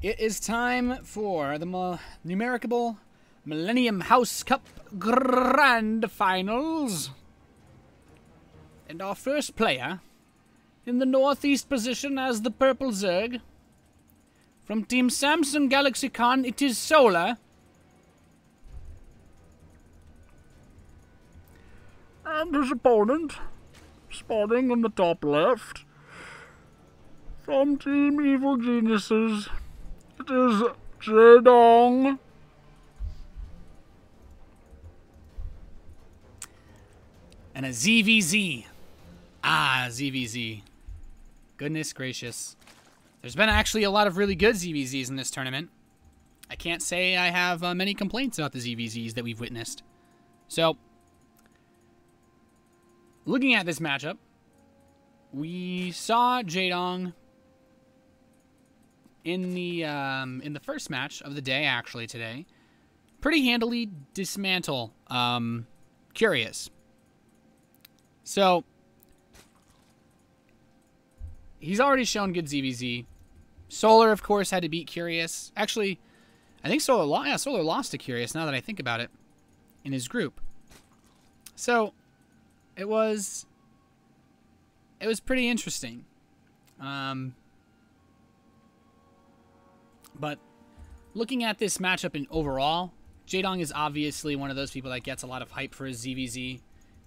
It is time for the numericable Millennium House Cup Grand Finals. And our first player, in the northeast position as the Purple Zerg, from Team Samsung Galaxy Con, it is Solar. And his opponent, spawning on the top left, from Team Evil Geniuses, it is Jaedong. And a ZVZ. Ah, ZVZ. Goodness gracious. There's been actually a lot of really good ZVZs in this tournament. I can't say I have many complaints about the ZVZs that we've witnessed. So, looking at this matchup, we saw Jaedong in the first match of the day, actually today, pretty handily dismantle Curious. So, he's already shown good ZVZ. Solar, of course, had to beat Curious. Actually, I think Solar lost to Curious, now that I think about it, in his group. So, it was pretty interesting. But looking at this matchup in overall, Jaedong is obviously one of those people that gets a lot of hype for his ZVZ.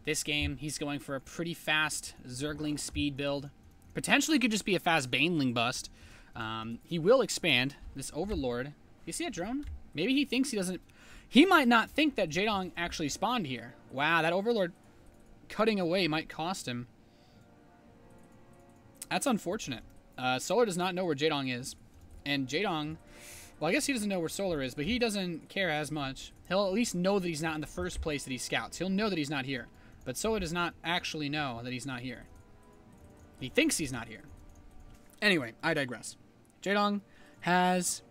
This game, he's going for a pretty fast Zergling speed build. Potentially could just be a fast Baneling bust. He will expand. This Overlord. You see that drone? Maybe he thinks he doesn't... He might not think that Jaedong actually spawned here. Wow, that Overlord cutting away might cost him. That's unfortunate. Solar does not know where Jaedong is. And Jaedong... Well, I guess he doesn't know where Solar is, but he doesn't care as much. He'll at least know that he's not in the first place that he scouts. He'll know that he's not here. But Solar does not actually know that he's not here. He thinks he's not here. Anyway, I digress. Jaedong has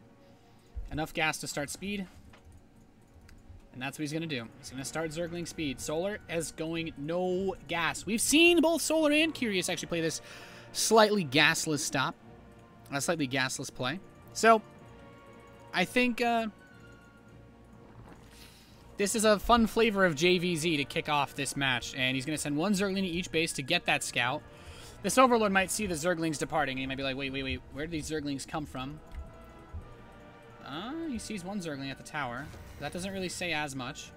enough gas to start speed. And that's what he's going to do. He's going to start Zergling speed. Solar is going no gas. We've seen both Solar and Curious actually play this slightly gasless stop. A slightly gasless play. So, I think this is a fun flavor of JVZ to kick off this match. And he's going to send one Zergling to each base to get that scout. This Overlord might see the Zerglings departing. And he might be like, wait. Where did these Zerglings come from? He sees one Zergling at the tower. That doesn't really say as much.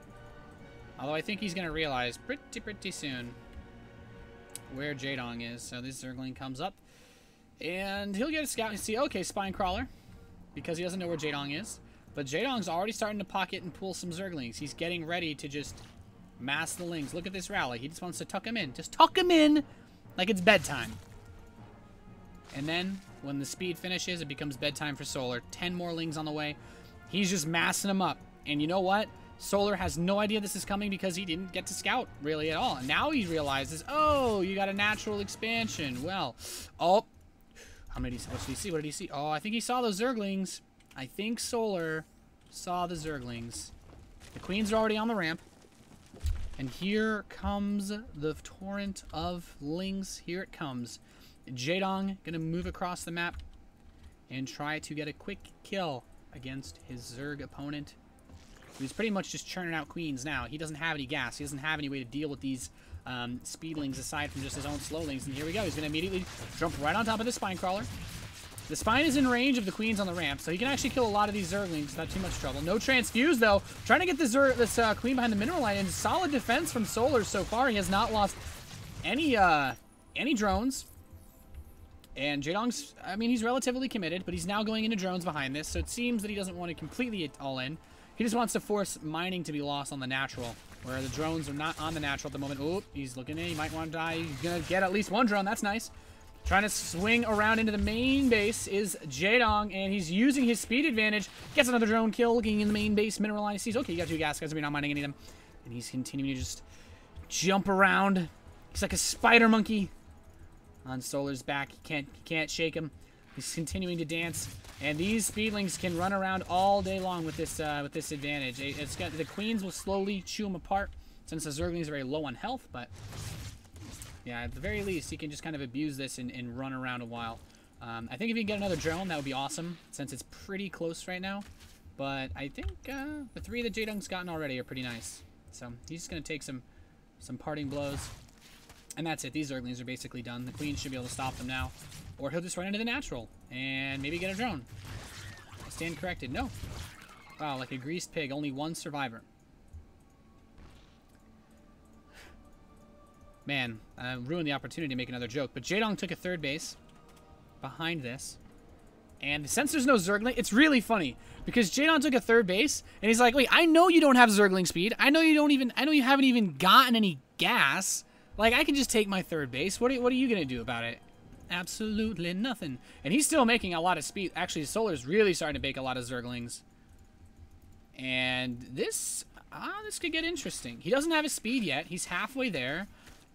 Although I think he's going to realize pretty soon where Jaedong is. So this Zergling comes up. And he'll get a scout and see, okay, Spine Crawler. Because he doesn't know where Jaedong is. But Jaedong's already starting to pocket and pull some Zerglings. He's getting ready to just mass the Lings. Look at this rally. He just wants to tuck him in. Just tuck him in like it's bedtime. And then, when the speed finishes, it becomes bedtime for Solar. 10 more Lings on the way. He's just massing them up. And you know what? Solar has no idea this is coming because he didn't get to scout really at all. And now he realizes, oh, you got a natural expansion. Well, oh. What did he see? What did he see? Oh, I think he saw those Zerglings. I think Solar saw the Zerglings. The Queens are already on the ramp. And here comes the torrent of Lings. Here it comes. Jaedong going to move across the map and try to get a quick kill against his Zerg opponent, who's pretty much just churning out Queens now. He doesn't have any gas. He doesn't have any way to deal with these Speedlings aside from just his own Slowlings. And here we go. He's going to immediately jump right on top of the Spine Crawler. The Spine is in range of the Queens on the ramp, so he can actually kill a lot of these Zerglings without too much trouble. No Transfuse, though. Trying to get this Queen behind the mineral line. And solid defense from Solar so far. He has not lost any drones. And Jaedong's, I mean, he's relatively committed, but he's now going into drones behind this, so it seems that he doesn't want to completely all in. He just wants to force mining to be lost on the natural, where the drones are not on the natural at the moment. Oop, he's looking in. He might want to die. He's going to get at least one drone. That's nice. Trying to swing around into the main base is Jaedong, and he's using his speed advantage. Gets another drone kill, looking in the main base. Mineral line. He sees, okay, you got 2 gas guys. We're not mining any of them. And he's continuing to just jump around. He's like a spider monkey on Solar's back. He can't shake him. He's continuing to dance. And these Speedlings can run around all day long with this advantage. The Queens will slowly chew him apart since the Zerglings are very low on health, but yeah, at the very least, he can just kind of abuse this and run around a while. I think if you can get another drone, that would be awesome, since it's pretty close right now. But I think the 3 that Jaedong's gotten already are pretty nice. So he's just going to take some parting blows. And that's it. These Zerglings are basically done. The Queen should be able to stop them now. Or he'll just run into the natural and maybe get a drone. I stand corrected. No. Wow, like a greased pig. Only 1 survivor. Man, I ruined the opportunity to make another joke. But Jaedong took a 3rd base behind this. And since there's no Zergling, it's really funny. Because Jaedong took a 3rd base, and he's like, wait, I know you don't have Zergling speed. I know you haven't even gotten any gas. Like, I can just take my 3rd base. What are you going to do about it? Absolutely nothing. And he's still making a lot of speed. Actually, Solar's really starting to make a lot of Zerglings. And this could get interesting. He doesn't have his speed yet. He's halfway there.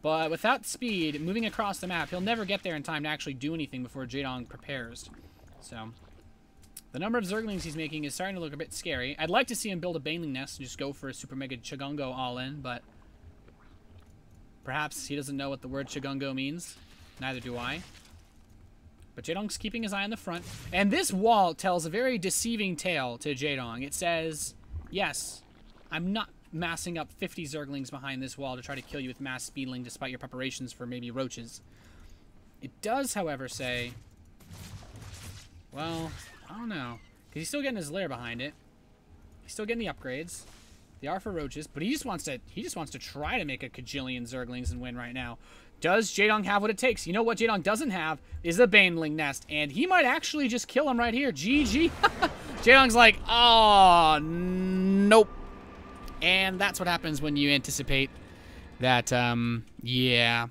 But without speed, moving across the map, he'll never get there in time to actually do anything before Jaedong prepares. So, the number of Zerglings he's making is starting to look a bit scary. I'd like to see him build a Baneling Nest and just go for a Super Mega Chigungo all-in, but perhaps he doesn't know what the word Chigungo means. Neither do I. But Jaedong's keeping his eye on the front. And this wall tells a very deceiving tale to Jaedong. It says, yes, I'm not massing up 50 Zerglings behind this wall to try to kill you with mass speedling despite your preparations for maybe roaches. It does, however, say, well, I don't know. Because he's still getting his lair behind it. He's still getting the upgrades. They are for roaches, but he just wants to try to make a kajillion Zerglings and win right now. Does Jaedong have what it takes? You know what Jaedong doesn't have is a Baneling Nest, and he might actually just kill him right here. GG. Jaedong's like, oh, nope. And that's what happens when you anticipate that, yeah.